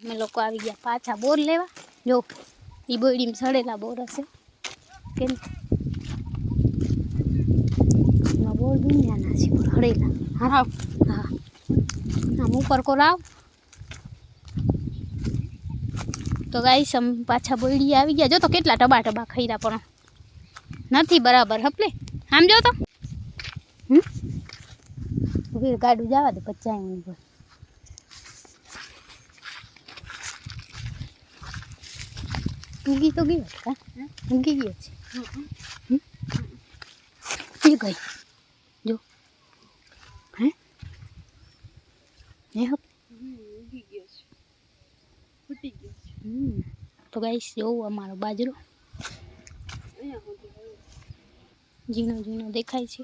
અમે લોકો આવી ગયા પાછા બોર લેવા. જો એ બોયડીમાં સડેલા બોર હશે કેમ બોર દુનિયાના છે સડેલા. હા હા આમ ઉપર કોરાવ તો ગાઈસ અમે પાછા બોયડી આવી ગયા. જો તો કેટલા ટબા ટબા ખઈરા પણ નથી બરાબર હપલે આમ જો તો ગાડું જવા દે પચાય ઉપર ઉગી તો ગઈ કા ઉગી ગઈ છે એ ગઈ જો હે એ હપ ઉગી ગયો છે ફૂટી ગયો છે. તો ગાઈસ જોવું અમારો બાજરો ઝીણો ઝીણો દેખાય છે.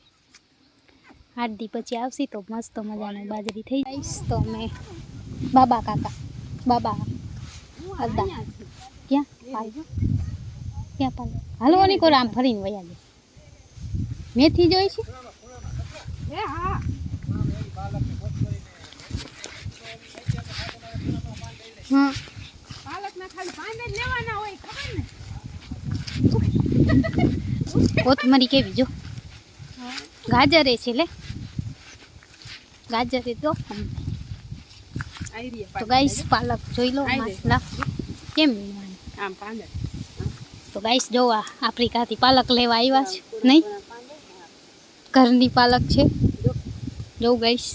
8 દી પછી આવશે તો મસ્ત મજાની બાજરી થઈ જાય. તો અમે બાબા કાકા બાબા અદા ક્યાં ક્યાં પાલ હાલો ની કોર આમ ફરીને વયા દે મેથી જોઈ છે. હા હા પાલક ના ખાલી પાંદ જ લેવાના હોય ખબર ને. કોથમરી કેવી જો ગાજર છે લે ગાજર તો તો ગાઈસ પાલક જોઈ લો મસલા કેમ આમ પાંદ તો ગાઈસ જો આફ્રિકાથી પાલક લેવા આવ્યા છે નહીં ઘરની પાલક છે. જો ગાઈસ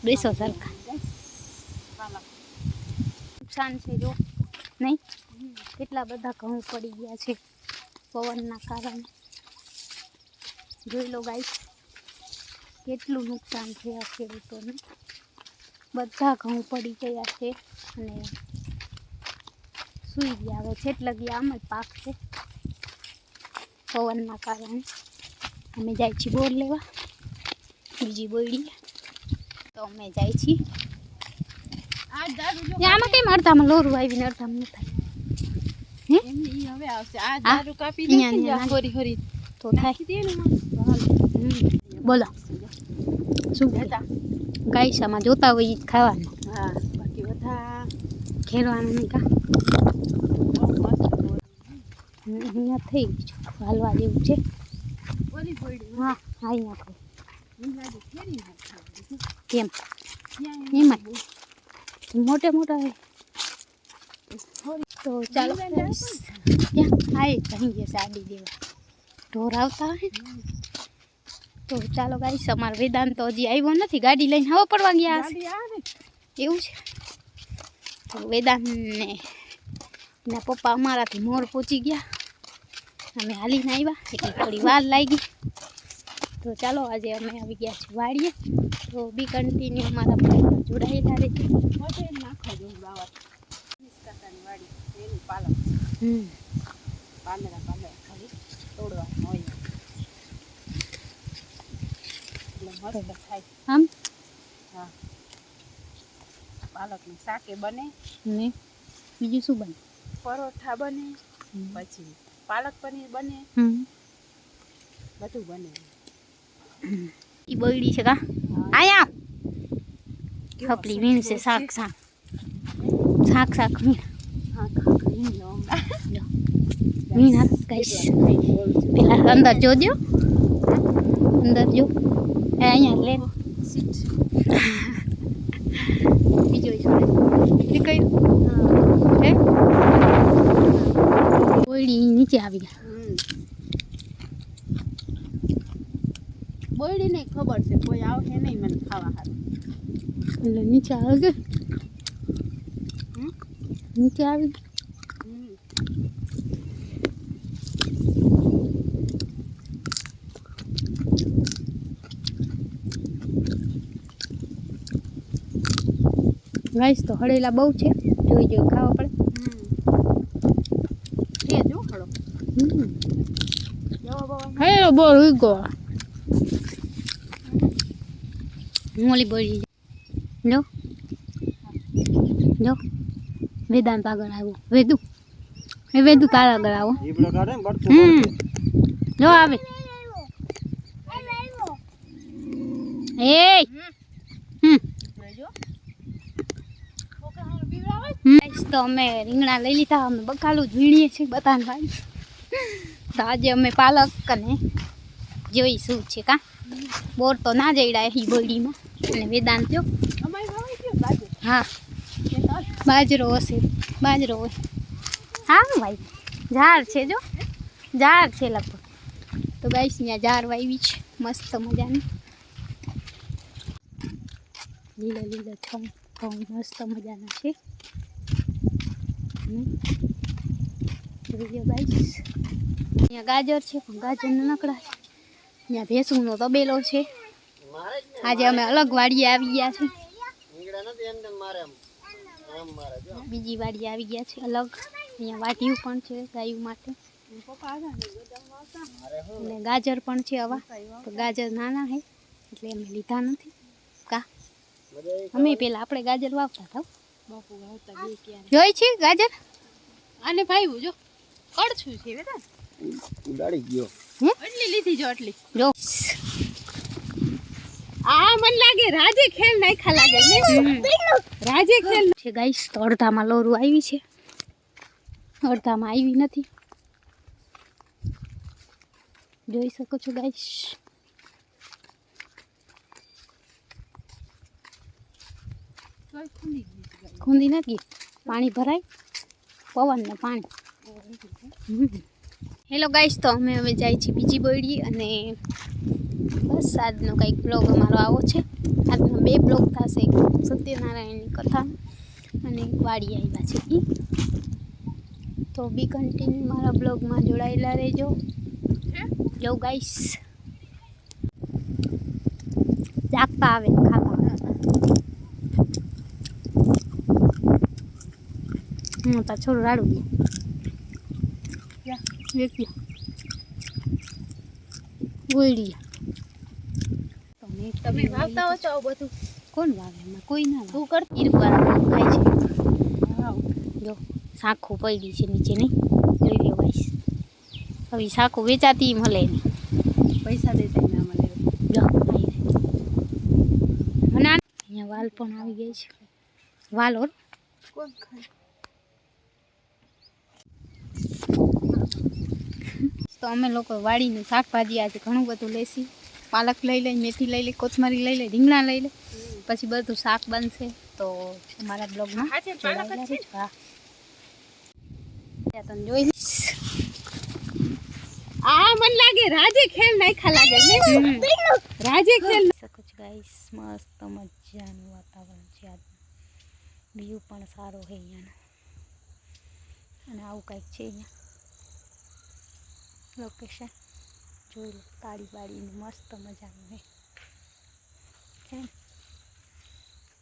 બેસો સરખા નુકસાન છે જો નહીં કેટલા બધા ઘઉં પડી ગયા છે પવનના કારણે. જોઈ લો ગાઈસ કેટલું નુકસાન થયા ખેડૂતોને. બધા ઘઉં પડી ગયા છે અને સૂઈ ગયા હવે છેટલે ગયા આમ જ પાક છે પવનના કારણે. અમે જાય છીએ બોર લેવા બીજી બોયડી તો અમે જાય છીએ. આમાં કેમ અડધામાં લોરું આવીને અડધામાં ન થાય હવે આવશે આ દારૂ કાપી દે હોરી હોરી તો થાય. બોલો શું ગાઈસ આમાં જોતા હોય જ ખાવાનું. હા બાકી બધા ખેરવાનું નહીં કા અહીંયા થઈ ગયું છે હાલવા જેવું છે. હા અહીંયા કેમ એમાં મોટે મોટા તો ચાલો ક્યાં આય કहीं ગયા સાડી દેવા ઢોર આવતા હોય તો ચાલો ગાઈસ અમાર વેદાંત તો હજી આવ્યો નથી ગાડી લઈને હવા પડવા ગયા એવું છે. તો વેદાંત ને એના પપ્પા અમારાથી મોર પહોંચી ગયા અમે હાલીને આવ્યા એટલે થોડી વાર લાગી. તો ચાલો આજે અમે આવી ગયા છીએ વાડીએ તો બી કન્ટિન્યુ અમારા જોડાયેલા રહેજો. નાખો જો બાવા વાડી એની પાલક પાંદડા ખાલી તોડવાના હોય એટલે મસ્ત થાય આમ. હા પાલકનું શાકે બને ને બીજું શું બને પરોઠા બને પછી પાલક પનીર બને બધું બને. ઈ બોયડી છે કા આયા ખપલી વીણ છે શાક શાક શાક શાક વીણ વીણ હાથ ગાઈસ પેલા અંદર જોજો અંદર જો અહીંયા લે બીજો કઈ હે બોયડી નીચે આવી ગયા. બોયડી ને ખબર છે કોઈ આવશે નહીં મને ખાવા હાથ એટલે નીચે આવી ગઈ નીચે આવી ગાઈસ તો હળેલા બહુ છે જોઈ જોઈ ખાવા પડે. જો હળો હે બોલ ઉગો મોલી બોલી જો જો વેદાંત આગળ આવ્યો વેદુ એ વેદુ તારા આગળ આવો જો આવે એ તો અમે રીંગણા લઈ લીધા, અમે બકાલું જ વીણીએ છીએ બધાને ભાઈ. તો આજે અમે પાલક અને જોઈ શું છે કા બોર તો ના જઈડાય એ બોરડીમાં. અને વેદાંત જો હા બાજરો હશે, બાજરો હોય. હા ભાઈ ઝાડ છે, જો ઝાડ છે લગભગ. તો ગાઈસ અહીંયા ઝાડ વાવી છે મસ્ત મજાની, લીલો લીલો છમ ઘઉં મસ્ત મજાના છે. જોઈ લો ગાઈસ, અહીંયા ગાજર છે પણ ગાજર નાનકડા છે. અહીંયા ભેંસુનો તબેલો છે. આજે અમે અલગ વાડીએ આવી ગયા છે, બીજી વાડીએ આવી ગયા છે અલગ. અહીંયા વાટીયું પણ છે ગાયું માટે, અને ગાજર પણ છે આવા. તો ગાજર નાના છે એટલે અમે લીધા નથી કા. અમે પેલા આપણે ગાજર વાવતા હતા, જોઈ છે ગાજર. આને ભાઈ જો કડછું છે બેટા, ઉડાડી ગયો. એટલી લીધી જો એટલી. જો આ મન લાગે રાજે ખેલ નાખા લાગે ને, રાજે ખેલ છે ગાઈસ. તો અડધામાં લોરું આવી છે, અડધામાં આવી નથી, જોઈ શકો છો ગાઈસ. ખૂંદી નથી, પાણી ભરાય, પવન ને પાણી. હેલો ગાઈસ, તો અમે હવે જાય છીએ બીજી બોયડી. અને બસ આજનો કંઈક બ્લોગ અમારો આવો છે. આજનો 2 બ્લોગ થશે, એક સત્યનારાયણની કથા અને એક વાડી આવ્યા છે ઈ. તો બી કન્ટિન્યુ મારા બ્લોગમાં જોડાયેલા રહેજો. જો ગાઈસ જાગતા આવે ખાતા હું તો છોડું રાડું વેચ્યું બોયડી. તમે વાવતા હો છો બધું? કોણ વાવે? એમાં કોઈ ના તું કર. ઈરવાળા ખાય છે. જો શાખું પડી છે નીચે, નહીં જોઈ લો ગાઈસ. હવે શાખું વેચાતી મળે નહીં, પૈસા દેતા ના મળે. જો મને અહીંયા વાલ પણ આવી ગઈ છે, વાલ ઓર કોણ ખાય? તો અમે લોકો વાડીનું શાકભાજી આજે ઘણું બધું લેશી. પાલક લઈ લઈ, મેથી લઈ લઈ, કોથમરી લઈ લઈ, રીંગણા લઈ લઈ, પછી બધું શાક બનશે. તો અમારા બ્લોગમાં જોડાયેલા રહેજો. હા તમે જોઈ આ મન લાગે રાજે ખેલ નાખા લાગે ને, રાજે ખેલ. શકો છો ગાઈસ, મસ્ત મજાનું વાતાવરણ છે આજ. વ્યૂ પણ સારો છે અહીંયાનો, અને આવું કંઈક છે અહીંયા લોકેશન. જોઈ લો તાળી બાળીનું મસ્ત મજાનું છે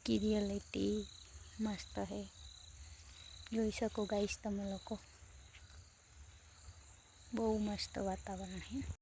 કે રિયલિટી મસ્ત છે. જોઈ શકો ગાઈસ તમે લોકો, બહુ મસ્ત વાતાવરણ છે.